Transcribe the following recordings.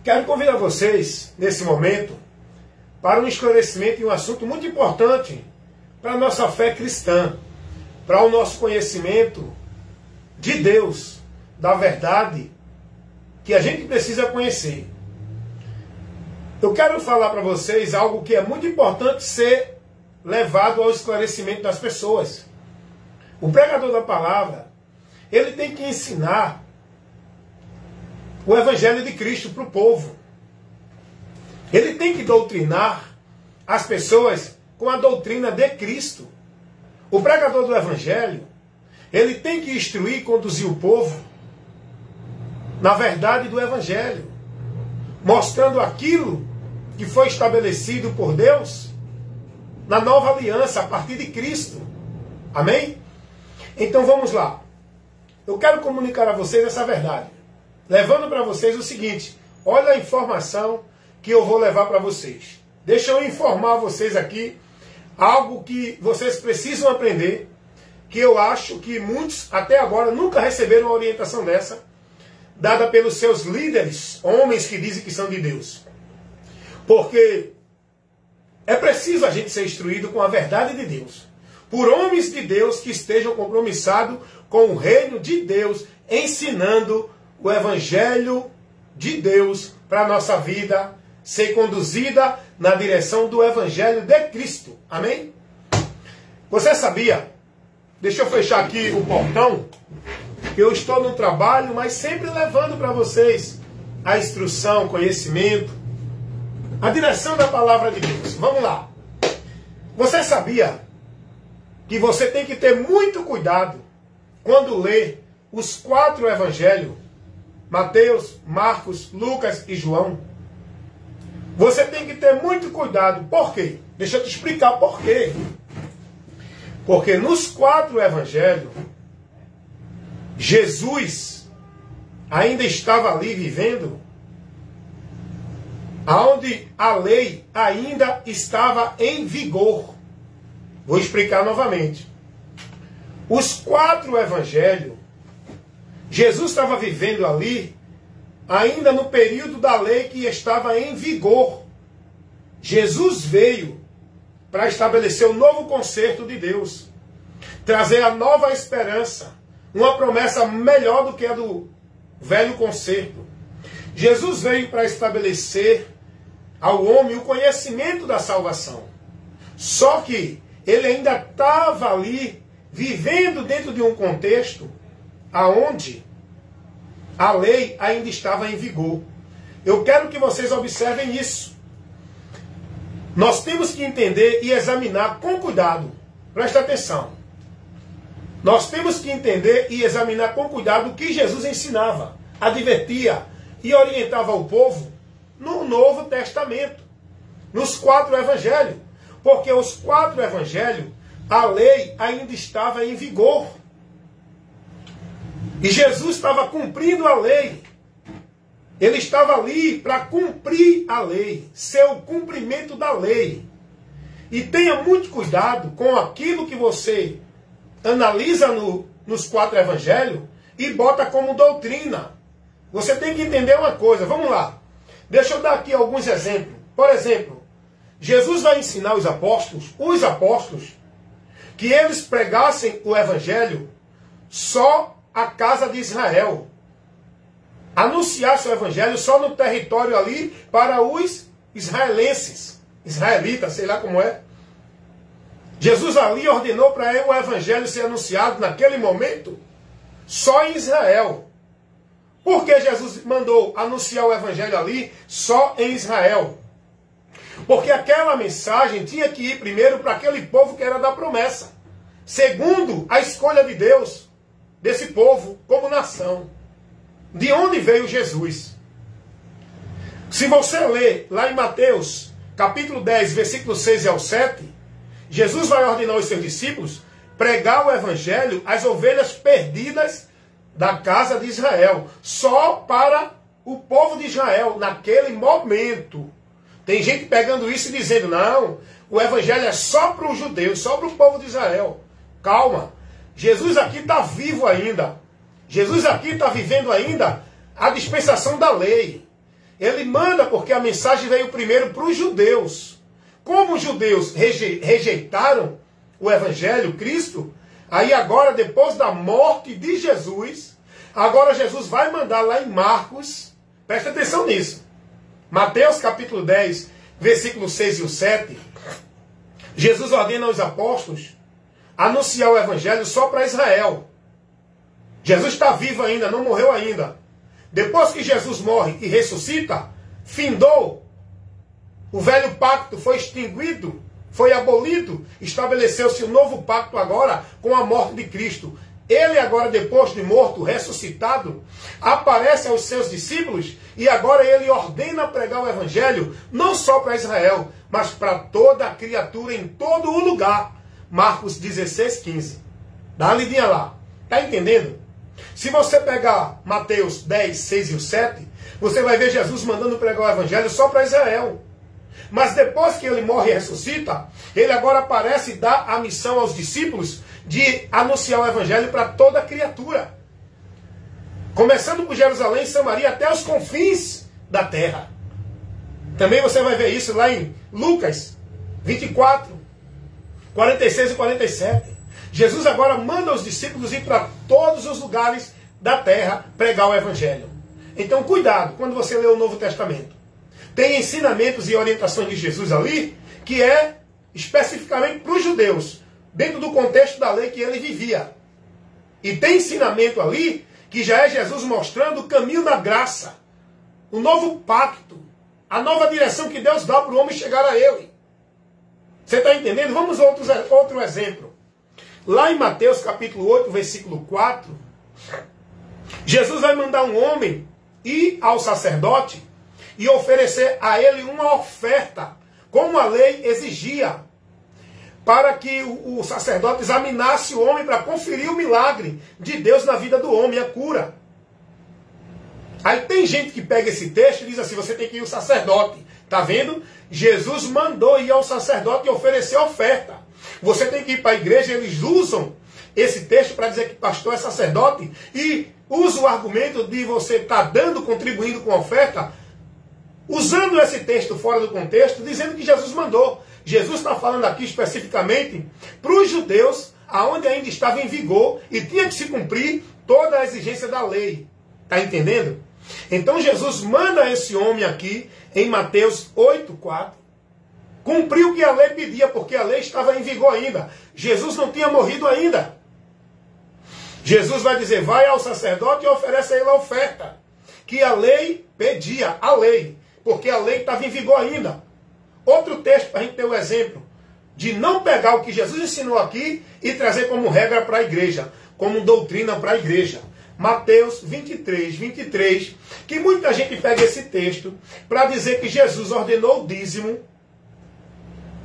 Quero convidar vocês, nesse momento, para um esclarecimento de um assunto muito importante para a nossa fé cristã, para o nosso conhecimento de Deus, da verdade que a gente precisa conhecer. Eu quero falar para vocês algo que é muito importante ser levado ao esclarecimento das pessoas. O pregador da palavra, ele tem que ensinar o Evangelho de Cristo para o povo. Ele tem que doutrinar as pessoas com a doutrina de Cristo. O pregador do Evangelho, ele tem que instruir e conduzir o povo na verdade do Evangelho, mostrando aquilo que foi estabelecido por Deus na nova aliança, a partir de Cristo. Amém? Então vamos lá. Eu quero comunicar a vocês essa verdade, levando para vocês o seguinte: olha a informação que eu vou levar para vocês. Deixa eu informar vocês aqui algo que vocês precisam aprender, que eu acho que muitos até agora nunca receberam uma orientação dessa, dada pelos seus líderes, homens que dizem que são de Deus. Porque é preciso a gente ser instruído com a verdade de Deus, por homens de Deus que estejam compromissados com o reino de Deus, ensinando o Evangelho de Deus para a nossa vida ser conduzida na direção do Evangelho de Cristo. Amém? Você sabia? Deixa eu fechar aqui o portão. Eu estou no trabalho, mas sempre levando para vocês a instrução, conhecimento, a direção da palavra de Deus. Vamos lá. Você sabia que você tem que ter muito cuidado quando lê os 4 evangelhos, Mateus, Marcos, Lucas e João? Você tem que ter muito cuidado. Por quê? Deixa eu te explicar por quê. Porque nos 4 evangelhos, Jesus ainda estava ali vivendo, aonde a lei ainda estava em vigor. Vou explicar novamente. Os 4 evangelhos, Jesus estava vivendo ali, ainda no período da lei que estava em vigor. Jesus veio para estabelecer o novo concerto de Deus, trazer a nova esperança, uma promessa melhor do que a do velho concerto. Jesus veio para estabelecer ao homem o conhecimento da salvação. Só que ele ainda estava ali, vivendo dentro de um contexto aonde a lei ainda estava em vigor. Eu quero que vocês observem isso. Nós temos que entender e examinar com cuidado. Presta atenção. Nós temos que entender e examinar com cuidado o que Jesus ensinava, advertia e orientava o povo no Novo Testamento, nos 4 evangelhos. Porque os 4 evangelhos, a lei ainda estava em vigor. E Jesus estava cumprindo a lei. Ele estava ali para cumprir a lei, ser o cumprimento da lei. E tenha muito cuidado com aquilo que você analisa nos 4 evangelhos e bota como doutrina. Você tem que entender uma coisa. Vamos lá. Deixa eu dar aqui alguns exemplos. Por exemplo, Jesus vai ensinar os apóstolos, que eles pregassem o evangelho só à casa de Israel. Anunciasse o evangelho só no território ali para os israelenses, israelitas, sei lá como é. Jesus ali ordenou para o evangelho ser anunciado naquele momento só em Israel. Por que Jesus mandou anunciar o evangelho ali só em Israel? Porque aquela mensagem tinha que ir primeiro para aquele povo que era da promessa, segundo a escolha de Deus desse povo como nação. De onde veio Jesus? Se você ler lá em Mateus, capítulo 10, versículo 6 ao 7, Jesus vai ordenar aos seus discípulos pregar o evangelho às ovelhas perdidas da casa de Israel, só para o povo de Israel, naquele momento. Tem gente pegando isso e dizendo, não, o evangelho é só para os judeus, só para o povo de Israel. Calma, Jesus aqui está vivo ainda. Jesus aqui está vivendo ainda a dispensação da lei. Ele manda porque a mensagem veio primeiro para os judeus. Como os judeus rejeitaram o Evangelho, Cristo, aí agora, depois da morte de Jesus, agora Jesus vai mandar lá em Marcos, presta atenção nisso, Mateus capítulo 10, versículos 6 e o 7, Jesus ordena aos apóstolos anunciar o Evangelho só para Israel. Jesus está vivo ainda, não morreu ainda. Depois que Jesus morre e ressuscita, findou, o velho pacto foi extinguido, foi abolido, estabeleceu-se um novo pacto agora com a morte de Cristo. Ele agora, depois de morto, ressuscitado, aparece aos seus discípulos e agora ele ordena pregar o Evangelho não só para Israel, mas para toda a criatura em todo o lugar. Marcos 16, 15. Dá uma lidinha lá. Está entendendo? Se você pegar Mateus 10, 6 e o 7, você vai ver Jesus mandando pregar o Evangelho só para Israel. Mas depois que ele morre e ressuscita, ele agora aparece e dá a missão aos discípulos de anunciar o Evangelho para toda a criatura. Começando por Jerusalém e Samaria até os confins da terra. Também você vai ver isso lá em Lucas 24, 46 e 47. Jesus agora manda os discípulos ir para todos os lugares da terra pregar o Evangelho. Então cuidado quando você lê o Novo Testamento. Tem ensinamentos e orientações de Jesus ali que é especificamente para os judeus, dentro do contexto da lei que ele vivia. E tem ensinamento ali que já é Jesus mostrando o caminho da graça, o novo pacto, a nova direção que Deus dá para o homem chegar a ele. Você está entendendo? Vamos a outro exemplo. Lá em Mateus capítulo 8, versículo 4, Jesus vai mandar um homem ir ao sacerdote e oferecer a ele uma oferta, como a lei exigia, para que o sacerdote examinasse o homem para conferir o milagre de Deus na vida do homem, a cura. Aí tem gente que pega esse texto e diz assim, você tem que ir ao sacerdote. Está vendo? Jesus mandou ir ao sacerdote e oferecer oferta. Você tem que ir para a igreja, eles usam esse texto para dizer que pastor é sacerdote e usa o argumento de você estar dando, contribuindo com a oferta, usando esse texto fora do contexto, dizendo que Jesus mandou. Jesus está falando aqui especificamente para os judeus, aonde ainda estava em vigor e tinha que se cumprir toda a exigência da lei. Está entendendo? Então Jesus manda esse homem aqui, em Mateus 8, 4, cumprir o que a lei pedia, porque a lei estava em vigor ainda. Jesus não tinha morrido ainda. Jesus vai dizer, vai ao sacerdote e oferece a ele a oferta, que a lei pedia, a lei, porque a lei estava em vigor ainda. Outro texto para a gente ter o exemplo de não pegar o que Jesus ensinou aqui e trazer como regra para a igreja, como doutrina para a igreja. Mateus 23, 23, que muita gente pega esse texto para dizer que Jesus ordenou o dízimo.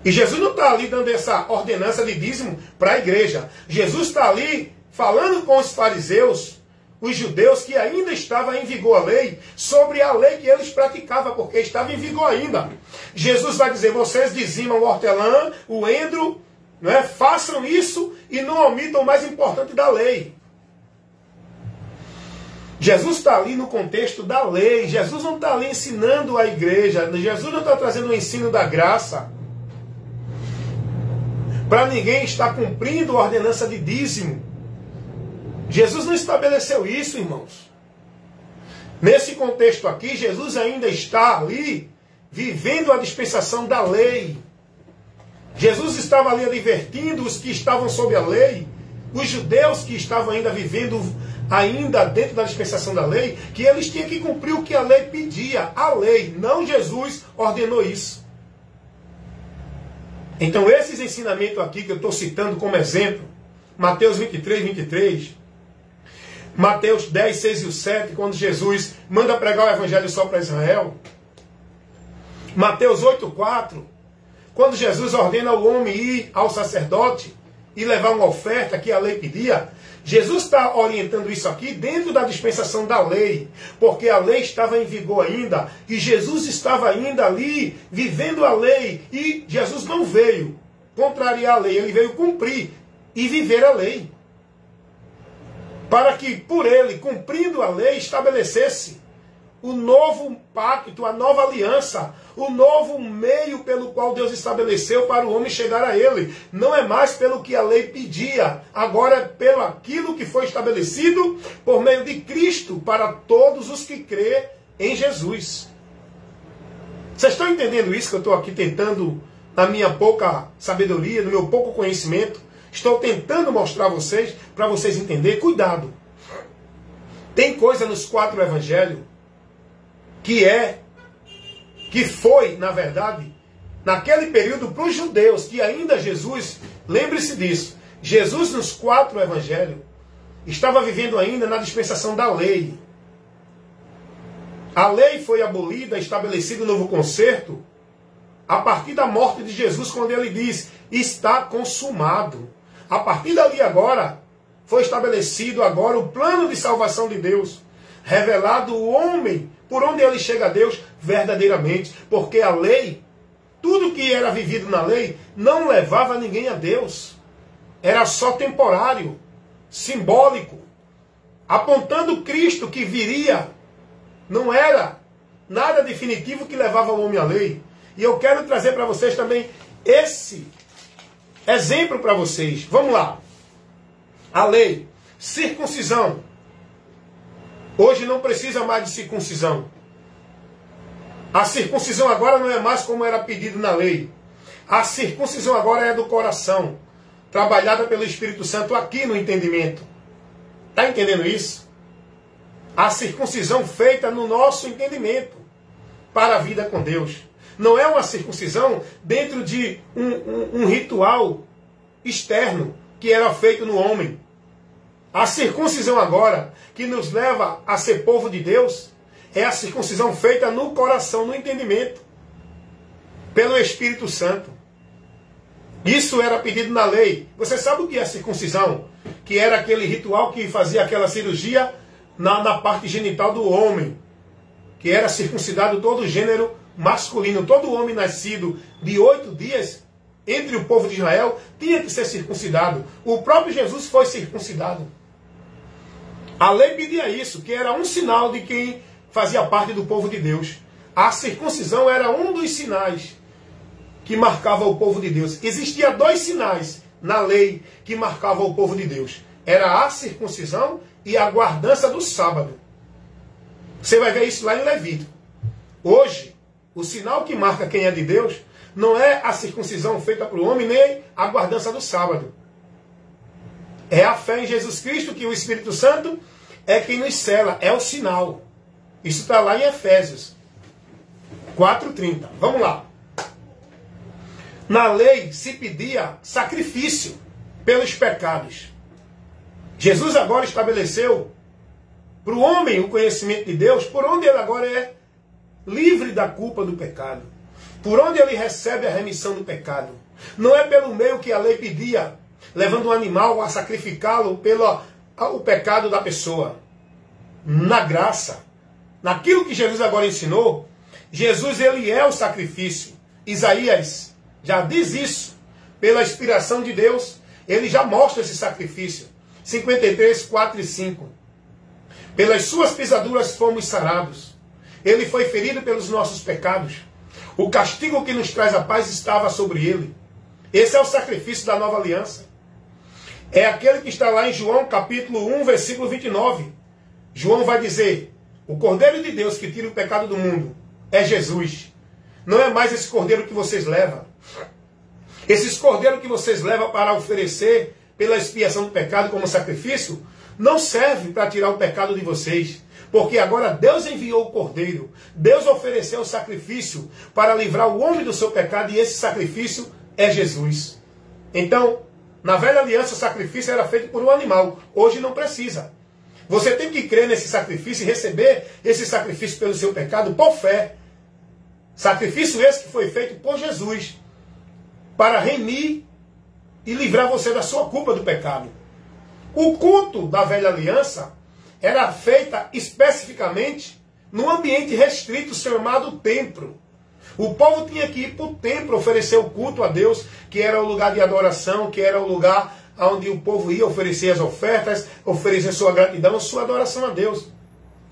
E Jesus não está ali dando essa ordenança de dízimo para a igreja. Jesus está ali falando com os fariseus, os judeus, que ainda estava em vigor a lei, sobre a lei que eles praticavam, porque estava em vigor ainda. Jesus vai dizer, vocês dizimam o hortelã, o endro, né? Façam isso e não omitam o mais importante da lei. Jesus está ali no contexto da lei. Jesus não está ali ensinando a igreja. Jesus não está trazendo o ensino da graça para ninguém estar cumprindo a ordenança de dízimo. Jesus não estabeleceu isso, irmãos. Nesse contexto aqui, Jesus ainda está ali vivendo a dispensação da lei. Jesus estava ali advertindo os que estavam sob a lei, os judeus que estavam ainda vivendo ainda dentro da dispensação da lei, que eles tinham que cumprir o que a lei pedia. A lei, não Jesus, ordenou isso. Então esses ensinamentos aqui que eu estou citando como exemplo, Mateus 23, 23, Mateus 10, 6 e o 7, quando Jesus manda pregar o Evangelho só para Israel, Mateus 8, 4, quando Jesus ordena o homem ir ao sacerdote e levar uma oferta que a lei pedia, Jesus está orientando isso aqui dentro da dispensação da lei, porque a lei estava em vigor ainda, e Jesus estava ainda ali, vivendo a lei, e Jesus não veio contrariar a lei, ele veio cumprir e viver a lei. Para que, por ele, cumprindo a lei, estabelecesse o novo pacto, a nova aliança, o novo meio pelo qual Deus estabeleceu para o homem chegar a Ele. Não é mais pelo que a lei pedia, agora é pelo aquilo que foi estabelecido por meio de Cristo para todos os que crê em Jesus. Vocês estão entendendo isso que eu estou aqui tentando, na minha pouca sabedoria, no meu pouco conhecimento, estou tentando mostrar a vocês, para vocês entenderem. Cuidado. Tem coisa nos 4 evangelhos que foi, na verdade, naquele período para os judeus, que ainda Jesus, lembre-se disso, Jesus nos 4 evangelhos estava vivendo ainda na dispensação da lei. A lei foi abolida, estabelecido um novo concerto, a partir da morte de Jesus, quando ele diz, está consumado. A partir dali agora, foi estabelecido agora o plano de salvação de Deus, revelado o homem, por onde ele chega a Deus verdadeiramente, porque a lei, tudo que era vivido na lei, não levava ninguém a Deus. Era só temporário, simbólico, apontando Cristo que viria. Não era nada definitivo que levava o homem à lei. E eu quero trazer para vocês também esse exemplo para vocês. Vamos lá. A lei, circuncisão. Hoje não precisa mais de circuncisão. A circuncisão agora não é mais como era pedido na lei. A circuncisão agora é do coração, trabalhada pelo Espírito Santo aqui no entendimento. Está entendendo isso? A circuncisão feita no nosso entendimento para a vida com Deus. Não é uma circuncisão dentro de um ritual externo que era feito no homem. A circuncisão agora, que nos leva a ser povo de Deus, é a circuncisão feita no coração, no entendimento, pelo Espírito Santo. Isso era pedido na lei. Você sabe o que é circuncisão? Que era aquele ritual que fazia aquela cirurgia na parte genital do homem, que era circuncidado todo o gênero masculino. Todo homem nascido de 8 dias entre o povo de Israel tinha que ser circuncidado. O próprio Jesus foi circuncidado. A lei pedia isso, que era um sinal de quem fazia parte do povo de Deus. A circuncisão era um dos sinais que marcava o povo de Deus. Existia 2 sinais na lei que marcavam o povo de Deus. Era a circuncisão e a guardança do sábado. Você vai ver isso lá em Levítico. Hoje, o sinal que marca quem é de Deus não é a circuncisão feita para o homem, nem a guardança do sábado. É a fé em Jesus Cristo, que o Espírito Santo é quem nos sela, é o sinal. Isso está lá em Efésios 4:30. Vamos lá. Na lei se pedia sacrifício pelos pecados. Jesus agora estabeleceu para o homem o conhecimento de Deus, por onde ele agora é livre da culpa do pecado. Por onde ele recebe a remissão do pecado. Não é pelo meio que a lei pedia, levando um animal a sacrificá-lo pelo o pecado da pessoa. Na graça, naquilo que Jesus agora ensinou, Jesus ele é o sacrifício. Isaías já diz isso. Pela inspiração de Deus, ele já mostra esse sacrifício. 53, 4 e 5. Pelas suas pisaduras fomos sarados. Ele foi ferido pelos nossos pecados. O castigo que nos traz a paz estava sobre ele. Esse é o sacrifício da nova aliança. É aquele que está lá em João capítulo 1, versículo 29. João vai dizer, o Cordeiro de Deus que tira o pecado do mundo é Jesus. Não é mais esse Cordeiro que vocês levam. Esses Cordeiros que vocês levam para oferecer pela expiação do pecado como sacrifício, não serve para tirar o pecado de vocês. Porque agora Deus enviou o Cordeiro. Deus ofereceu o sacrifício para livrar o homem do seu pecado, e esse sacrifício é Jesus. Então, na velha aliança, o sacrifício era feito por um animal. Hoje não precisa. Você tem que crer nesse sacrifício e receber esse sacrifício pelo seu pecado por fé. Sacrifício esse que foi feito por Jesus para remir e livrar você da sua culpa do pecado. O culto da velha aliança era feita especificamente num ambiente restrito chamado templo. O povo tinha que ir para o templo oferecer o culto a Deus, que era o lugar de adoração, que era o lugar onde o povo ia oferecer as ofertas, oferecer sua gratidão, sua adoração a Deus.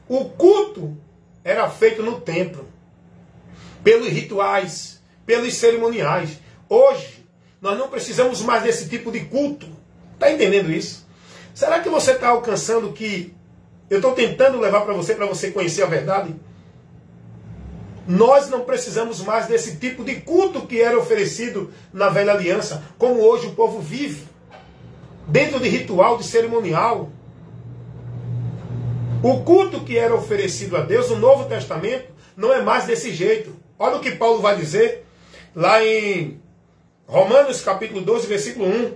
O culto era feito no templo, pelos rituais, pelos cerimoniais. Hoje, nós não precisamos mais desse tipo de culto. Está entendendo isso? Será que você está alcançando o que eu estou tentando levar para você conhecer a verdade? Nós não precisamos mais desse tipo de culto que era oferecido na velha aliança, como hoje o povo vive, dentro de ritual, de cerimonial. O culto que era oferecido a Deus no Novo Testamento não é mais desse jeito. Olha o que Paulo vai dizer lá em Romanos capítulo 12, versículo 1,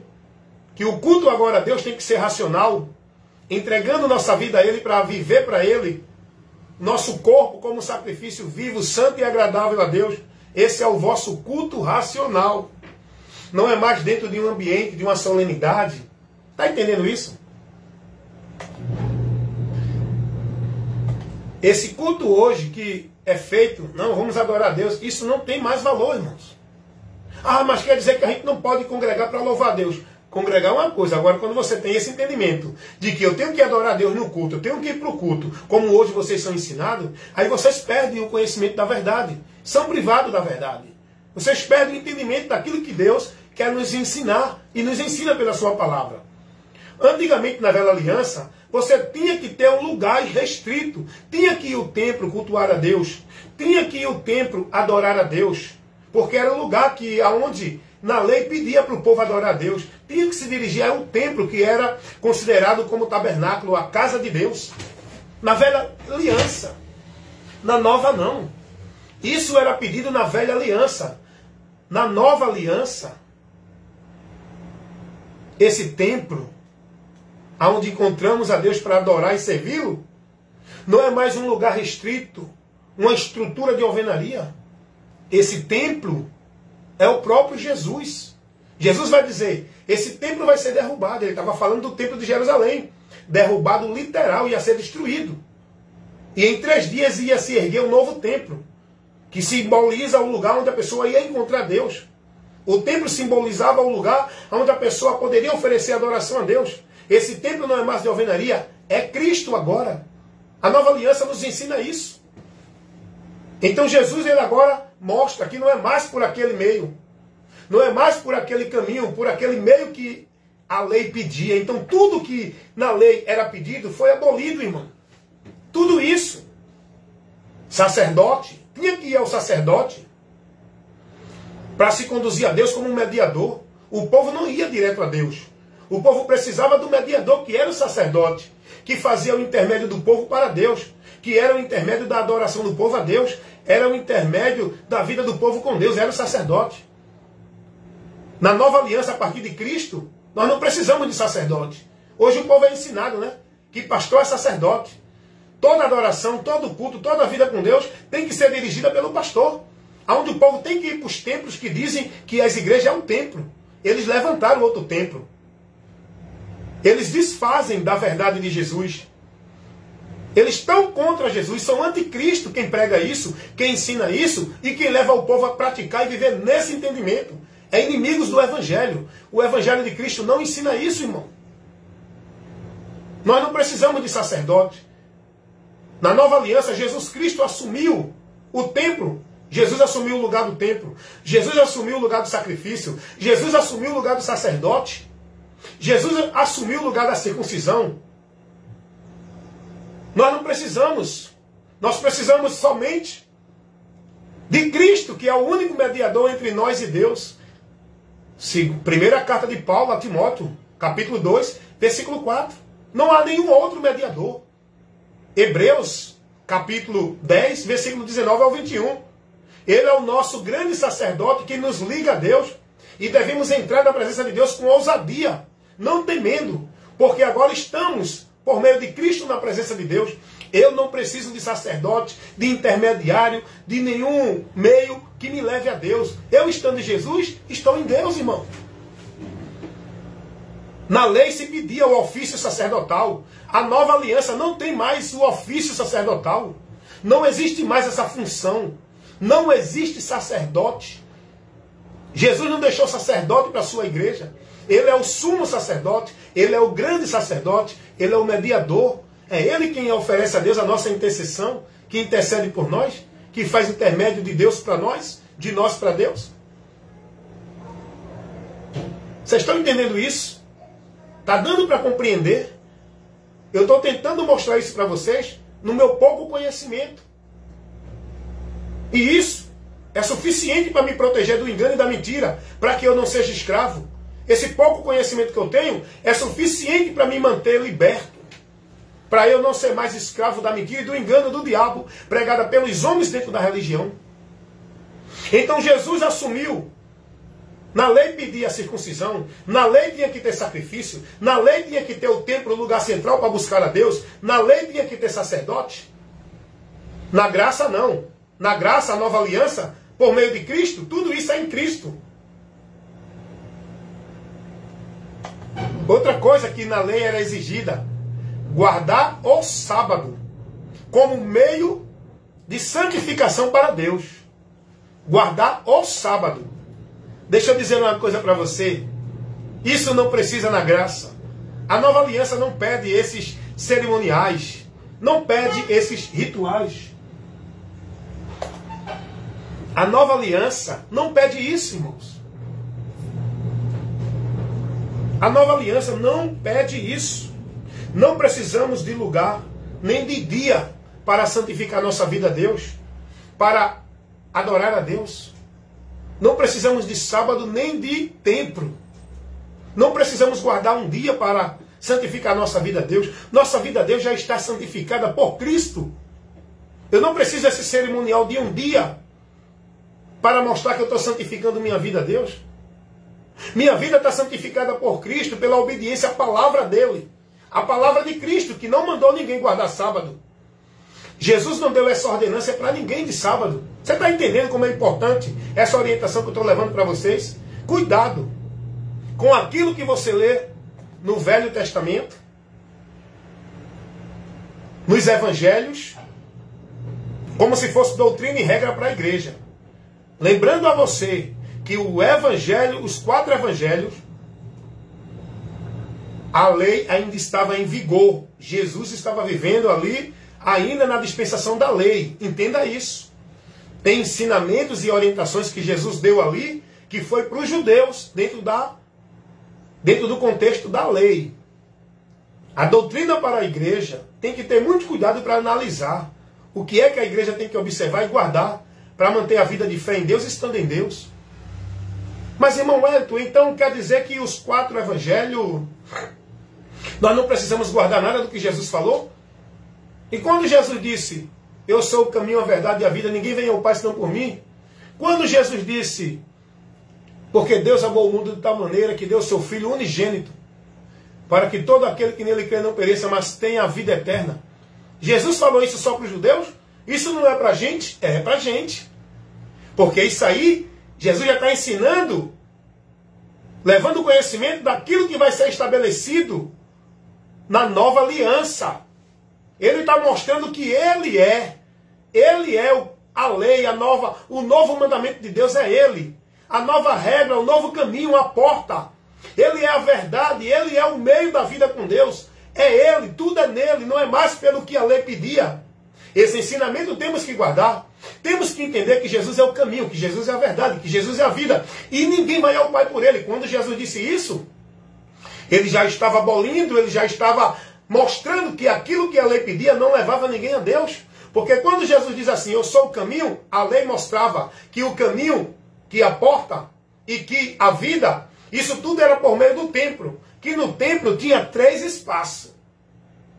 que o culto agora a Deus tem que ser racional, entregando nossa vida a Ele para viver para Ele, nosso corpo como sacrifício vivo, santo e agradável a Deus. Esse é o vosso culto racional. Não é mais dentro de um ambiente, de uma solenidade. Está entendendo isso? Esse culto hoje que é feito, não, vamos adorar a Deus, isso não tem mais valor, irmãos. Ah, mas quer dizer que a gente não pode congregar para louvar a Deus. Congregar é uma coisa. Agora, quando você tem esse entendimento de que eu tenho que adorar a Deus no culto, eu tenho que ir para o culto, como hoje vocês são ensinados, aí vocês perdem o conhecimento da verdade. São privados da verdade. Vocês perdem o entendimento daquilo que Deus quer nos ensinar e nos ensina pela sua palavra. Antigamente, na velha aliança, você tinha que ter um lugar restrito. Tinha que ir ao templo cultuar a Deus. Tinha que ir ao templo adorar a Deus. Porque era o lugar aonde na lei pedia para o povo adorar a Deus. Tinha que se dirigir ao templo, que era considerado como tabernáculo, a casa de Deus. Na velha aliança. Na nova não. Isso era pedido na velha aliança. Na nova aliança, esse templo, onde encontramos a Deus para adorar e servi-lo, não é mais um lugar restrito, uma estrutura de alvenaria. Esse templo é o próprio Jesus. Jesus vai dizer, esse templo vai ser derrubado. Ele estava falando do templo de Jerusalém. Derrubado literal, ia ser destruído. E em 3 dias ia se erguer um novo templo, que simboliza o lugar onde a pessoa ia encontrar Deus. O templo simbolizava o lugar onde a pessoa poderia oferecer adoração a Deus. Esse templo não é mais de alvenaria, é Cristo agora. A nova aliança nos ensina isso. Então Jesus, ele agora mostra que não é mais por aquele meio. Não é mais por aquele caminho, por aquele meio que a lei pedia. Então tudo que na lei era pedido foi abolido, irmão. Tudo isso. Sacerdote, tinha que ir ao sacerdote para se conduzir a Deus como um mediador. O povo não ia direto a Deus. O povo precisava do mediador, que era o sacerdote, que fazia o intermédio do povo para Deus, que era o intermédio da adoração do povo a Deus, era o intermédio da vida do povo com Deus, era o sacerdote. Na nova aliança, a partir de Cristo, nós não precisamos de sacerdote. Hoje o povo é ensinado, né? Que pastor é sacerdote. Toda adoração, todo culto, toda a vida com Deus tem que ser dirigida pelo pastor. Onde o povo tem que ir para os templos que dizem que as igrejas é um templo. Eles levantaram outro templo. Eles desfazem da verdade de Jesus. Eles estão contra Jesus, são anticristo quem prega isso, quem ensina isso e quem leva o povo a praticar e viver nesse entendimento. É inimigos do Evangelho. O Evangelho de Cristo não ensina isso, irmão. Nós não precisamos de sacerdote. Na nova aliança, Jesus Cristo assumiu o templo. Jesus assumiu o lugar do templo. Jesus assumiu o lugar do sacrifício. Jesus assumiu o lugar do sacerdote. Jesus assumiu o lugar da circuncisão. Nós não precisamos. Nós precisamos somente de Cristo, que é o único mediador entre nós e Deus. Primeira carta de Paulo a Timóteo, capítulo 2, versículo 4. Não há nenhum outro mediador. Hebreus, capítulo 10, versículo 19 ao 21. Ele é o nosso grande sacerdote que nos liga a Deus. E devemos entrar na presença de Deus com ousadia, não temendo, porque agora estamos, por meio de Cristo, na presença de Deus. Eu não preciso de sacerdote, de intermediário, de nenhum meio que me leve a Deus. Eu, estando em Jesus, estou em Deus, irmão. Na lei se pedia o ofício sacerdotal. A nova aliança não tem mais o ofício sacerdotal. Não existe mais essa função. Não existe sacerdote. Jesus não deixou sacerdote para a sua igreja. Ele é o sumo sacerdote, ele é o grande sacerdote, ele é o mediador. É ele quem oferece a Deus a nossa intercessão, que intercede por nós, que faz intermédio de Deus para nós, de nós para Deus. Vocês estão entendendo isso? Está dando para compreender? Eu estou tentando mostrar isso para vocês no meu pouco conhecimento. E isso é suficiente para me proteger do engano e da mentira, para que eu não seja escravo. Esse pouco conhecimento que eu tenho é suficiente para me manter liberto, para eu não ser mais escravo da mentira e do engano do diabo, pregada pelos homens dentro da religião. Então Jesus assumiu. Na lei pedia a circuncisão, na lei tinha que ter sacrifício, na lei tinha que ter o templo, o lugar central para buscar a Deus, na lei tinha que ter sacerdote. Na graça não. Na graça, a nova aliança, por meio de Cristo, tudo isso é em Cristo. Outra coisa que na lei era exigida, guardar o sábado como meio de santificação para Deus. Guardar o sábado. Deixa eu dizer uma coisa para você. Isso não precisa na graça. A nova aliança não pede esses cerimoniais. Não pede esses rituais. A nova aliança não pede isso, irmãos. A nova aliança não pede isso. Não precisamos de lugar, nem de dia, para santificar nossa vida a Deus, para adorar a Deus. Não precisamos de sábado nem de templo. Não precisamos guardar um dia para santificar nossa vida a Deus. Nossa vida a Deus já está santificada por Cristo. Eu não preciso desse cerimonial de um dia para mostrar que eu estou santificando minha vida a Deus. Minha vida está santificada por Cristo pela obediência à palavra dele. A palavra de Cristo, que não mandou ninguém guardar sábado. Jesus não deu essa ordenança para ninguém de sábado. Você está entendendo como é importante essa orientação que eu estou levando para vocês? Cuidado com aquilo que você lê no Velho Testamento, nos Evangelhos, como se fosse doutrina e regra para a igreja. Lembrando a você que o Evangelho, os 4 Evangelhos, a lei ainda estava em vigor. Jesus estava vivendo ali ainda na dispensação da lei. Entenda isso. Tem ensinamentos e orientações que Jesus deu ali, que foi para os judeus, dentro do contexto da lei. A doutrina para a igreja tem que ter muito cuidado para analisar o que é que a igreja tem que observar e guardar para manter a vida de fé em Deus estando em Deus. Mas, irmão Wellington, então quer dizer que os 4 evangelhos, nós não precisamos guardar nada do que Jesus falou? E quando Jesus disse, eu sou o caminho, a verdade e a vida, ninguém vem ao Pai senão por mim? Quando Jesus disse, porque Deus amou o mundo de tal maneira que deu o seu Filho unigênito, para que todo aquele que nele crê não pereça, mas tenha a vida eterna. Jesus falou isso só para os judeus? Isso não é para a gente? É para a gente. Porque isso aí, Jesus já está ensinando, levando conhecimento daquilo que vai ser estabelecido na nova aliança. Ele está mostrando que Ele é a lei, o novo mandamento de Deus é Ele. A nova regra, o novo caminho, a porta. Ele é a verdade, Ele é o meio da vida com Deus. É Ele, tudo é nele, não é mais pelo que a lei pedia. Esse ensinamento temos que guardar. Temos que entender que Jesus é o caminho, que Jesus é a verdade, que Jesus é a vida. E ninguém vai ao Pai por Ele. Quando Jesus disse isso, Ele já estava abolindo, Ele já estava mostrando que aquilo que a lei pedia não levava ninguém a Deus. Porque quando Jesus diz assim, eu sou o caminho, a lei mostrava que o caminho, que a porta e que a vida, isso tudo era por meio do templo. Que no templo tinha 3 espaços,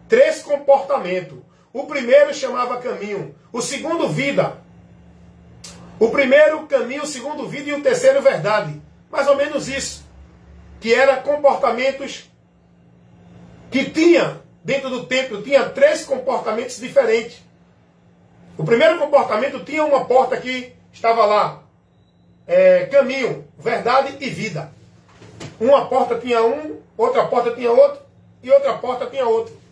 3 comportamentos. O primeiro chamava caminho, o segundo vida. O primeiro caminho, o segundo vida e o terceiro verdade. Mais ou menos isso. Que eram comportamentos que tinha dentro do templo, tinha 3 comportamentos diferentes. O primeiro comportamento tinha uma porta que estava lá. Caminho, verdade e vida. Uma porta tinha um, outra porta tinha outro, e outra porta tinha outro.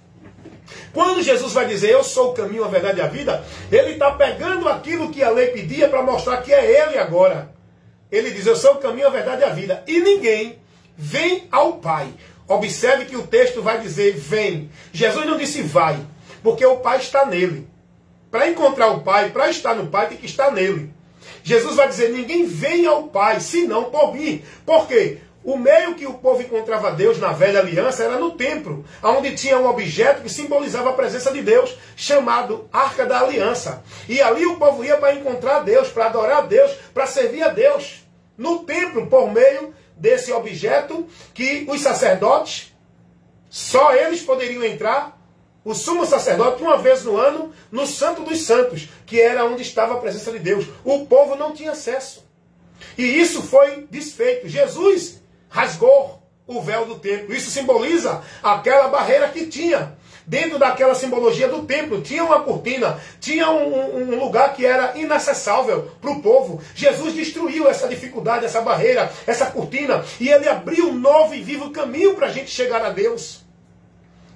Quando Jesus vai dizer, eu sou o caminho, a verdade e a vida, Ele está pegando aquilo que a lei pedia para mostrar que é Ele agora. Ele diz, eu sou o caminho, a verdade e a vida. E ninguém vem ao Pai. Observe que o texto vai dizer, vem. Jesus não disse vai, porque o Pai está nele. para encontrar o Pai, para estar no Pai, tem que estar nele. Jesus vai dizer, ninguém vem ao Pai, senão por mim. Por quê? O meio que o povo encontrava Deus na velha aliança era no templo, onde tinha um objeto que simbolizava a presença de Deus, chamado Arca da Aliança. E ali o povo ia para encontrar Deus, para adorar a Deus, para servir a Deus. No templo, por meio desse objeto, que os sacerdotes, só eles poderiam entrar, o sumo sacerdote, uma vez no ano, no Santo dos Santos, que era onde estava a presença de Deus. O povo não tinha acesso. E isso foi desfeito. Jesus rasgou o véu do templo. Isso simboliza aquela barreira que tinha. Dentro daquela simbologia do templo, tinha uma cortina, tinha um lugar que era inacessável para o povo. Jesus destruiu essa dificuldade, essa barreira, essa cortina, e ele abriu um novo e vivo caminho para a gente chegar a Deus.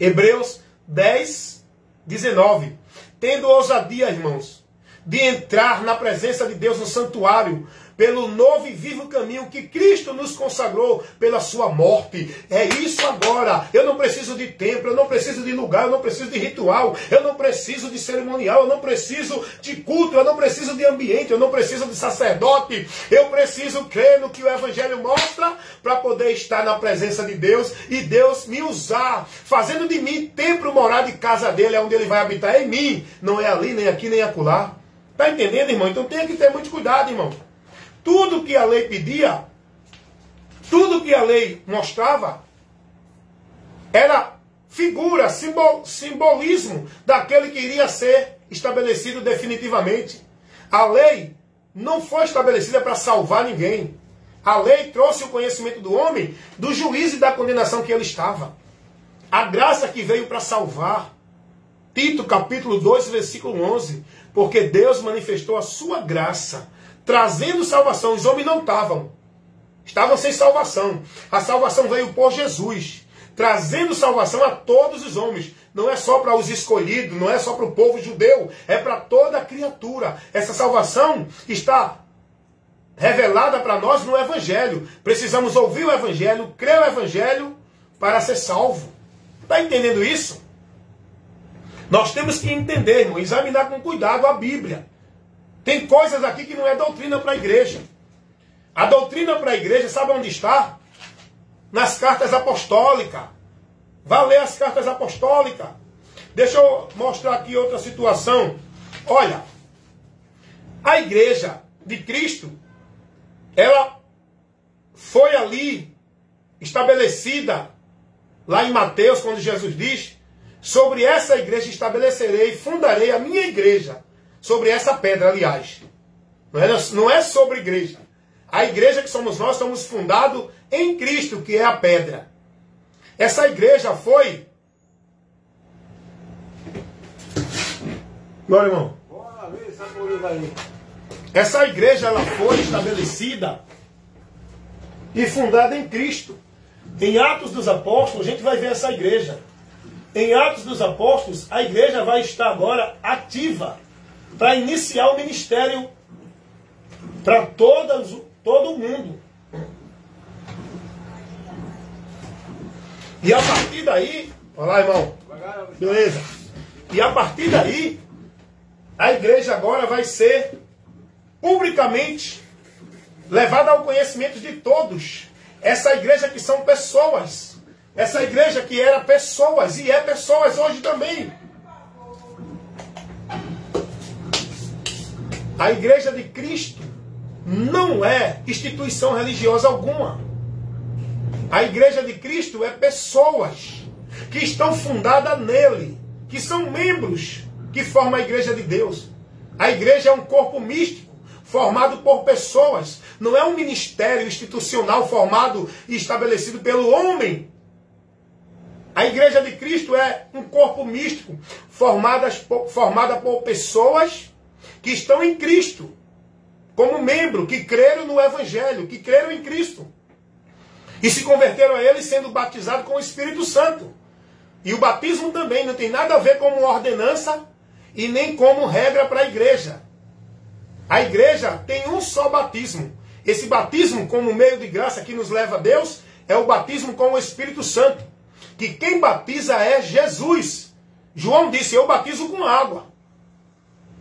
Hebreus 10, 19. Tendo ousadia, irmãos, de entrar na presença de Deus no santuário, pelo novo e vivo caminho que Cristo nos consagrou pela sua morte. É isso agora. Eu não preciso de templo, eu não preciso de lugar, eu não preciso de ritual, eu não preciso de cerimonial, eu não preciso de culto, eu não preciso de ambiente, eu não preciso de sacerdote. Eu preciso crer no que o Evangelho mostra para poder estar na presença de Deus e Deus me usar, fazendo de mim templo, morada e casa dele, é onde ele vai habitar em mim. Não é ali, nem aqui, nem acolá. Está entendendo, irmão? Então tem que ter muito cuidado, irmão. Tudo que a lei pedia, tudo que a lei mostrava, era figura, simbolismo daquele que iria ser estabelecido definitivamente. A lei não foi estabelecida para salvar ninguém. A lei trouxe o conhecimento do homem do juízo e da condenação que ele estava. A graça que veio para salvar. Tito capítulo 2, versículo 11. Porque Deus manifestou a sua graça, trazendo salvação. Os homens não estavam sem salvação. A salvação veio por Jesus, trazendo salvação a todos os homens. Não é só para os escolhidos, não é só para o povo judeu, é para toda a criatura. Essa salvação está revelada para nós no Evangelho. Precisamos ouvir o Evangelho, crer o Evangelho para ser salvo. Está entendendo isso? Nós temos que entender, irmão, examinar com cuidado a Bíblia. Tem coisas aqui que não é doutrina para a igreja. A doutrina para a igreja, sabe onde está? Nas cartas apostólicas. Vá ler as cartas apostólicas. Deixa eu mostrar aqui outra situação. Olha, a igreja de Cristo, ela foi ali estabelecida, lá em Mateus, quando Jesus diz, sobre essa igreja estabelecerei e fundarei a minha igreja. Sobre essa pedra, aliás. Não é sobre igreja. A igreja que somos nós, estamos fundados em Cristo, que é a pedra. Essa igreja foi... Bora, irmão. Essa igreja, ela foi estabelecida e fundada em Cristo. Em Atos dos Apóstolos, a gente vai ver essa igreja. Em Atos dos Apóstolos, a igreja vai estar agora ativa para iniciar o ministério para todo mundo. E a partir daí, olha lá, irmão, beleza? E a partir daí, a igreja agora vai ser publicamente levada ao conhecimento de todos. Essa igreja que são pessoas. Essa igreja que era pessoas e é pessoas hoje também. A igreja de Cristo não é instituição religiosa alguma. A igreja de Cristo é pessoas que estão fundadas nele, que são membros que formam a igreja de Deus. A igreja é um corpo místico formado por pessoas. Não é um ministério institucional formado e estabelecido pelo homem. A igreja de Cristo é um corpo místico formada por pessoas que estão em Cristo, como membro, que creram no Evangelho, que creram em Cristo. E se converteram a Ele sendo batizados com o Espírito Santo. E o batismo também não tem nada a ver como ordenança e nem como regra para a igreja. A igreja tem um só batismo. Esse batismo, como meio de graça que nos leva a Deus, é o batismo com o Espírito Santo. Que quem batiza é Jesus. João disse, eu batizo com água.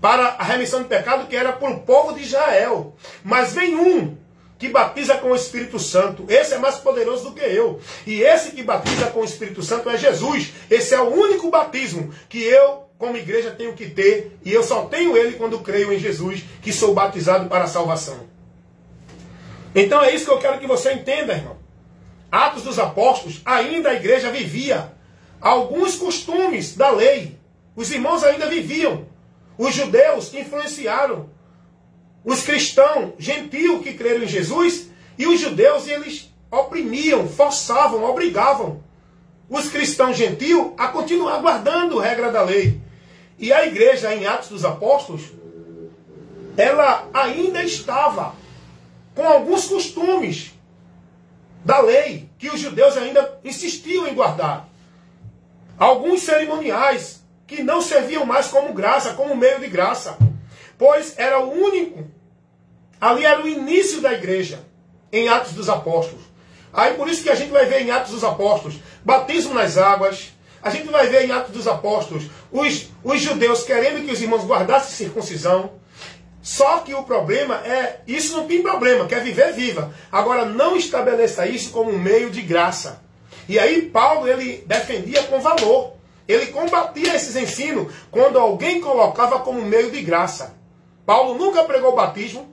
para a remissão do pecado, que era para o povo de Israel. Mas vem um que batiza com o Espírito Santo. Esse é mais poderoso do que eu. E esse que batiza com o Espírito Santo é Jesus. Esse é o único batismo que eu, como igreja, tenho que ter. E eu só tenho ele quando creio em Jesus, que sou batizado para a salvação. Então é isso que eu quero que você entenda, irmão. Atos dos Apóstolos, ainda a igreja vivia alguns costumes da lei. Os irmãos ainda viviam. Os judeus influenciaram os cristãos gentios que creram em Jesus, e os judeus eles oprimiam, forçavam, obrigavam os cristãos gentios a continuar guardando a regra da lei. E a igreja em Atos dos Apóstolos, ela ainda estava com alguns costumes da lei que os judeus ainda insistiam em guardar. Alguns cerimoniais que não serviam mais como graça, como meio de graça. Pois era o único. Ali era o início da igreja, em Atos dos Apóstolos. Aí por isso que a gente vai ver em Atos dos Apóstolos batismo nas águas. A gente vai ver em Atos dos Apóstolos os judeus querendo que os irmãos guardassem circuncisão. Só que o problema é, isso não tem problema, quer viver, viva. Agora não estabeleça isso como um meio de graça. E aí Paulo ele defendia com valor. Ele combatia esses ensinos quando alguém colocava como meio de graça. Paulo nunca pregou batismo,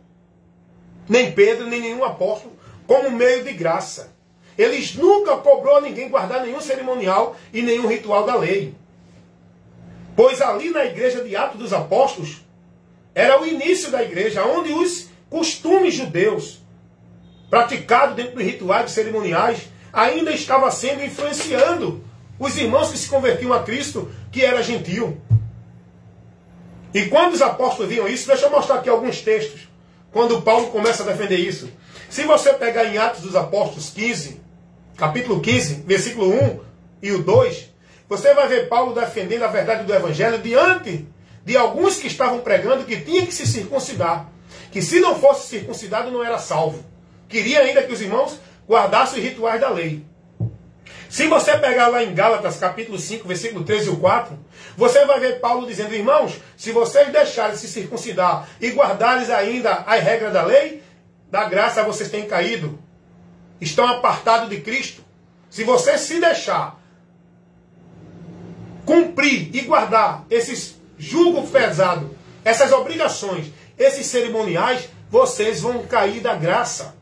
nem Pedro, nem nenhum apóstolo, como meio de graça. Eles nunca cobrou a ninguém guardar nenhum cerimonial e nenhum ritual da lei. Pois ali na igreja de Atos dos Apóstolos, era o início da igreja, onde os costumes judeus, praticados dentro dos rituais e cerimoniais, ainda estavam sendo influenciando os irmãos que se convertiam a Cristo, que era gentio. E quando os apóstolos viam isso, deixa eu mostrar aqui alguns textos, quando Paulo começa a defender isso. Se você pegar em Atos dos Apóstolos 15, capítulo 15, versículo 1 e o 2, você vai ver Paulo defendendo a verdade do Evangelho diante de alguns que estavam pregando que tinha que se circuncidar. Que se não fosse circuncidado não era salvo. Queria ainda que os irmãos guardassem os rituais da lei. Se você pegar lá em Gálatas, capítulo 5, versículo 13 e o 4, você vai ver Paulo dizendo, irmãos, se vocês deixarem se circuncidar e guardarem ainda as regras da lei, da graça vocês têm caído. Estão apartados de Cristo. Se você se deixar cumprir e guardar esses julgos pesados, essas obrigações, esses cerimoniais, vocês vão cair da graça.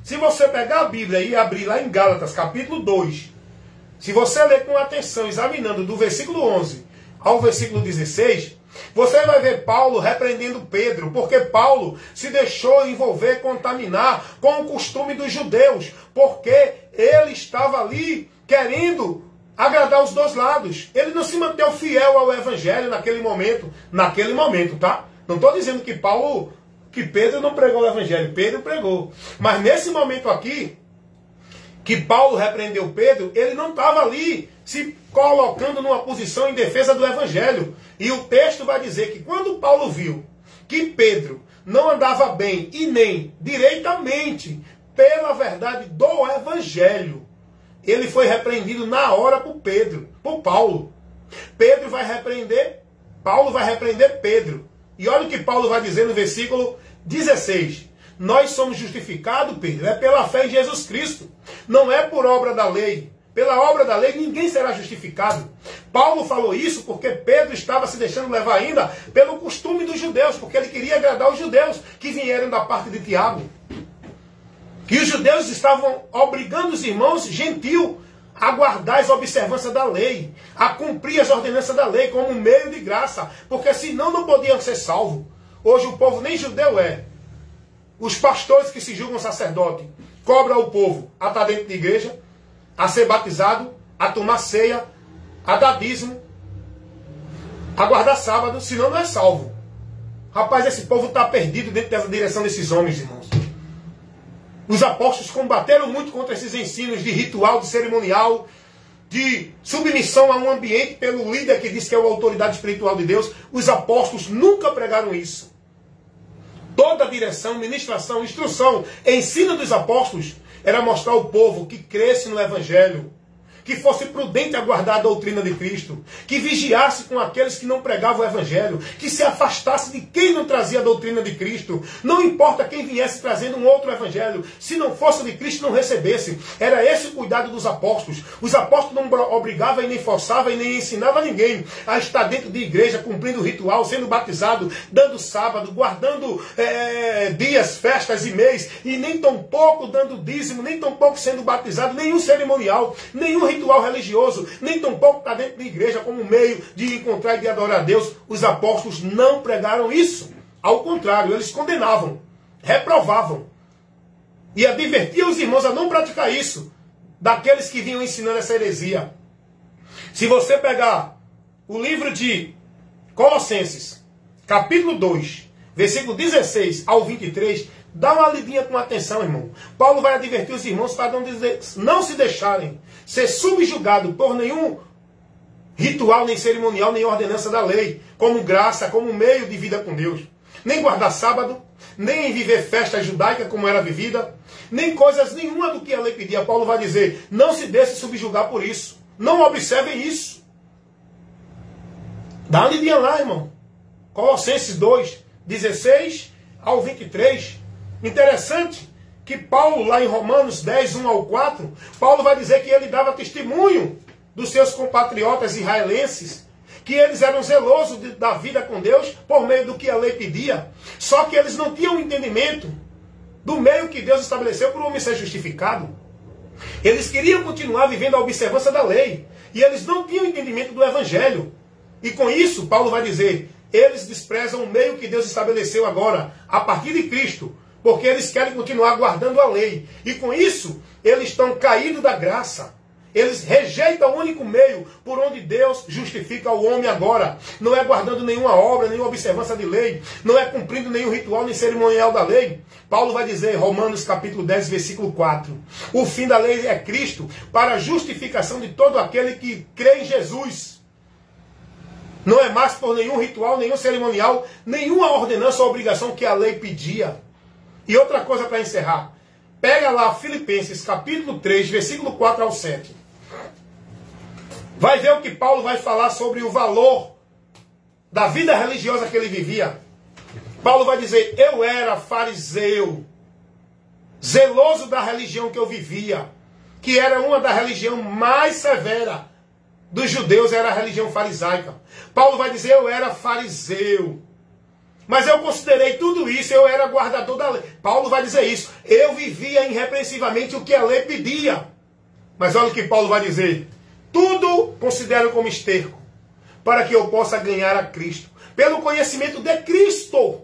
Se você pegar a Bíblia e abrir lá em Gálatas, capítulo 2, se você ler com atenção, examinando do versículo 11 ao versículo 16, você vai ver Paulo repreendendo Pedro, porque Paulo se deixou envolver, contaminar com o costume dos judeus, porque ele estava ali querendo agradar os dois lados. Ele não se manteve fiel ao Evangelho naquele momento, tá? Não estou dizendo que Pedro não pregou o Evangelho, Pedro pregou. Mas nesse momento aqui, que Paulo repreendeu Pedro, ele não estava ali se colocando numa posição em defesa do Evangelho. E o texto vai dizer que quando Paulo viu que Pedro não andava bem e nem direitamente pela verdade do Evangelho, ele foi repreendido na hora por Paulo. Pedro vai repreender, Paulo vai repreender Pedro. E olha o que Paulo vai dizer no versículo 16. Nós somos justificados, Pedro, é pela fé em Jesus Cristo. Não é por obra da lei. Pela obra da lei ninguém será justificado. Paulo falou isso porque Pedro estava se deixando levar ainda pelo costume dos judeus, porque ele queria agradar os judeus que vieram da parte de Tiago. Que os judeus estavam obrigando os irmãos gentios a guardar as observâncias da lei, a cumprir as ordenanças da lei como um meio de graça, porque senão não podiam ser salvos. Hoje o povo nem judeu é. Os pastores que se julgam sacerdote cobram o povo a estar dentro da igreja, a ser batizado, a tomar ceia, a dar dízimo, a guardar sábado, senão não é salvo. Rapaz, esse povo está perdido dentro dessa direção desses homens, irmãos. Os apóstolos combateram muito contra esses ensinos de ritual, de cerimonial, de submissão a um ambiente pelo líder que diz que é a autoridade espiritual de Deus. Os apóstolos nunca pregaram isso. Toda a direção, ministração, instrução, ensino dos apóstolos era mostrar ao povo que cresce no Evangelho, que fosse prudente a guardar a doutrina de Cristo, que vigiasse com aqueles que não pregavam o Evangelho, que se afastasse de quem não trazia a doutrina de Cristo. Não importa quem viesse trazendo um outro Evangelho, se não fosse de Cristo, não recebesse. Era esse o cuidado dos apóstolos. Os apóstolos não obrigavam e nem forçavam e nem ensinavam ninguém a estar dentro de igreja, cumprindo o ritual, sendo batizado, dando sábado, guardando dias, festas e mês, e nem tão pouco dando dízimo, nem tão pouco sendo batizado, nenhum cerimonial, nenhum ritual religioso, nem tão pouco está dentro da igreja como meio de encontrar e de adorar a Deus. Os apóstolos não pregaram isso. Ao contrário, eles condenavam, reprovavam e advertiam os irmãos a não praticar isso, daqueles que vinham ensinando essa heresia. Se você pegar o livro de Colossenses, capítulo 2, versículo 16 ao 23, dá uma lidinha com atenção, irmão. Paulo vai advertir os irmãos para não se deixarem ser subjugados por nenhum ritual, nem cerimonial, nem ordenança da lei, como graça, como meio de vida com Deus. Nem guardar sábado, nem viver festa judaica como era vivida, nem coisas nenhuma do que a lei pedia. Paulo vai dizer, não se deixe subjugar por isso. Não observem isso. Dá uma lidinha lá, irmão. Colossenses 2, 16 ao 23. Interessante que Paulo, lá em Romanos 10, 1 ao 4, Paulo vai dizer que ele dava testemunho dos seus compatriotas israelenses, que eles eram zelosos da vida com Deus por meio do que a lei pedia. Só que eles não tinham entendimento do meio que Deus estabeleceu para o homem ser justificado. Eles queriam continuar vivendo a observância da lei. E eles não tinham entendimento do Evangelho. E com isso, Paulo vai dizer, eles desprezam o meio que Deus estabeleceu agora, a partir de Cristo, porque eles querem continuar guardando a lei. E com isso, eles estão caídos da graça. Eles rejeitam o único meio por onde Deus justifica o homem agora. Não é guardando nenhuma obra, nenhuma observância de lei. Não é cumprindo nenhum ritual, nem cerimonial da lei. Paulo vai dizer, Romanos capítulo 10, versículo 4. O fim da lei é Cristo, para a justificação de todo aquele que crê em Jesus. Não é mais por nenhum ritual, nenhum cerimonial, nenhuma ordenança ou obrigação que a lei pedia. E outra coisa para encerrar. Pega lá Filipenses capítulo 3, versículo 4 ao 7. Vai ver o que Paulo vai falar sobre o valor da vida religiosa que ele vivia. Paulo vai dizer, eu era fariseu, zeloso da religião que eu vivia, que era uma da religião mais severa dos judeus, era a religião farisaica. Paulo vai dizer, eu era fariseu, mas eu considerei tudo isso, eu era guardador da lei. Paulo vai dizer isso, eu vivia irrepreensivamente o que a lei pedia. Mas olha o que Paulo vai dizer, tudo considero como esterco, para que eu possa ganhar a Cristo, pelo conhecimento de Cristo.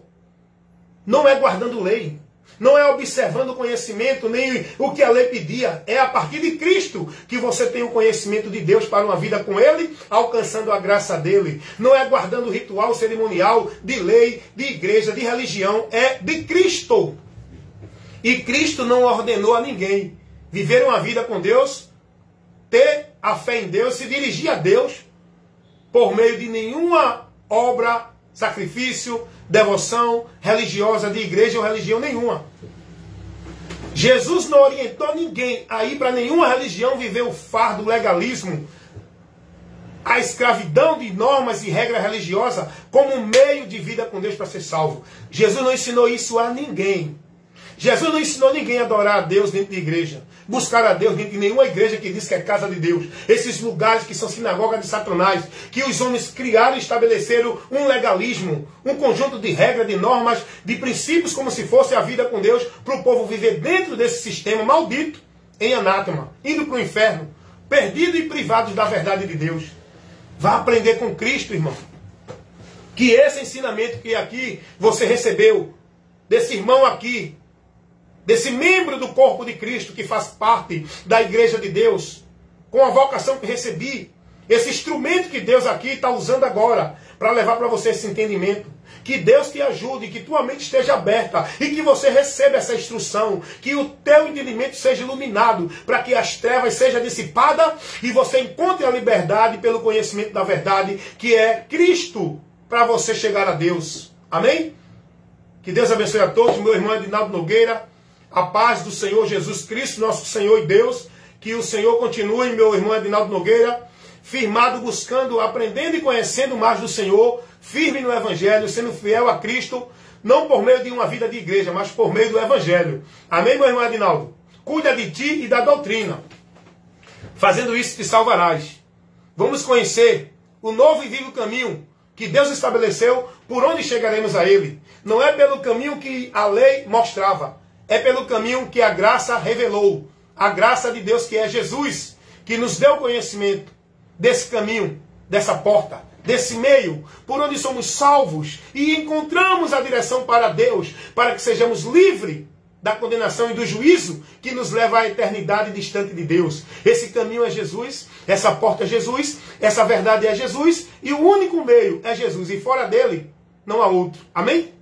Não é guardando lei, não é observando o conhecimento, nem o que a lei pedia. É a partir de Cristo que você tem o conhecimento de Deus para uma vida com Ele, alcançando a graça dEle. Não é guardando ritual, cerimonial, de lei, de igreja, de religião. É de Cristo. E Cristo não ordenou a ninguém viver uma vida com Deus, ter a fé em Deus, se dirigir a Deus, por meio de nenhuma obra, sacrifício, devoção religiosa de igreja ou religião nenhuma. Jesus não orientou ninguém a ir para nenhuma religião viver o fardo, o legalismo, a escravidão de normas e regras religiosas como meio de vida com Deus para ser salvo. Jesus não ensinou isso a ninguém. Jesus não ensinou ninguém a adorar a Deus dentro de igreja, buscar a Deus dentro de nenhuma igreja que diz que é casa de Deus. Esses lugares que são sinagogas de Satanás, que os homens criaram e estabeleceram um legalismo, um conjunto de regras, de normas, de princípios, como se fosse a vida com Deus, para o povo viver dentro desse sistema maldito, em anátema, indo para o inferno, perdido e privados da verdade de Deus. Vá aprender com Cristo, irmão. Que esse ensinamento que aqui você recebeu, desse irmão aqui, desse membro do corpo de Cristo que faz parte da igreja de Deus, com a vocação que recebi, esse instrumento que Deus aqui está usando agora para levar para você esse entendimento. Que Deus te ajude, que tua mente esteja aberta e que você receba essa instrução, que o teu entendimento seja iluminado, para que as trevas sejam dissipadas e você encontre a liberdade pelo conhecimento da verdade, que é Cristo, para você chegar a Deus. Amém? Que Deus abençoe a todos. Meu irmão Edinaldo Nogueira. A paz do Senhor Jesus Cristo, nosso Senhor e Deus, que o Senhor continue, meu irmão Edinaldo Nogueira, firmado, buscando, aprendendo e conhecendo mais do Senhor, firme no Evangelho, sendo fiel a Cristo, não por meio de uma vida de igreja, mas por meio do Evangelho. Amém, meu irmão Edinaldo? Cuida de ti e da doutrina. Fazendo isso te salvarás. Vamos conhecer o novo e vivo caminho que Deus estabeleceu, por onde chegaremos a Ele. Não é pelo caminho que a lei mostrava, é pelo caminho que a graça revelou. A graça de Deus, que é Jesus, que nos deu conhecimento desse caminho, dessa porta, desse meio, por onde somos salvos e encontramos a direção para Deus, para que sejamos livres da condenação e do juízo que nos leva à eternidade distante de Deus. Esse caminho é Jesus, essa porta é Jesus, essa verdade é Jesus, e o único meio é Jesus, e fora dele não há outro. Amém?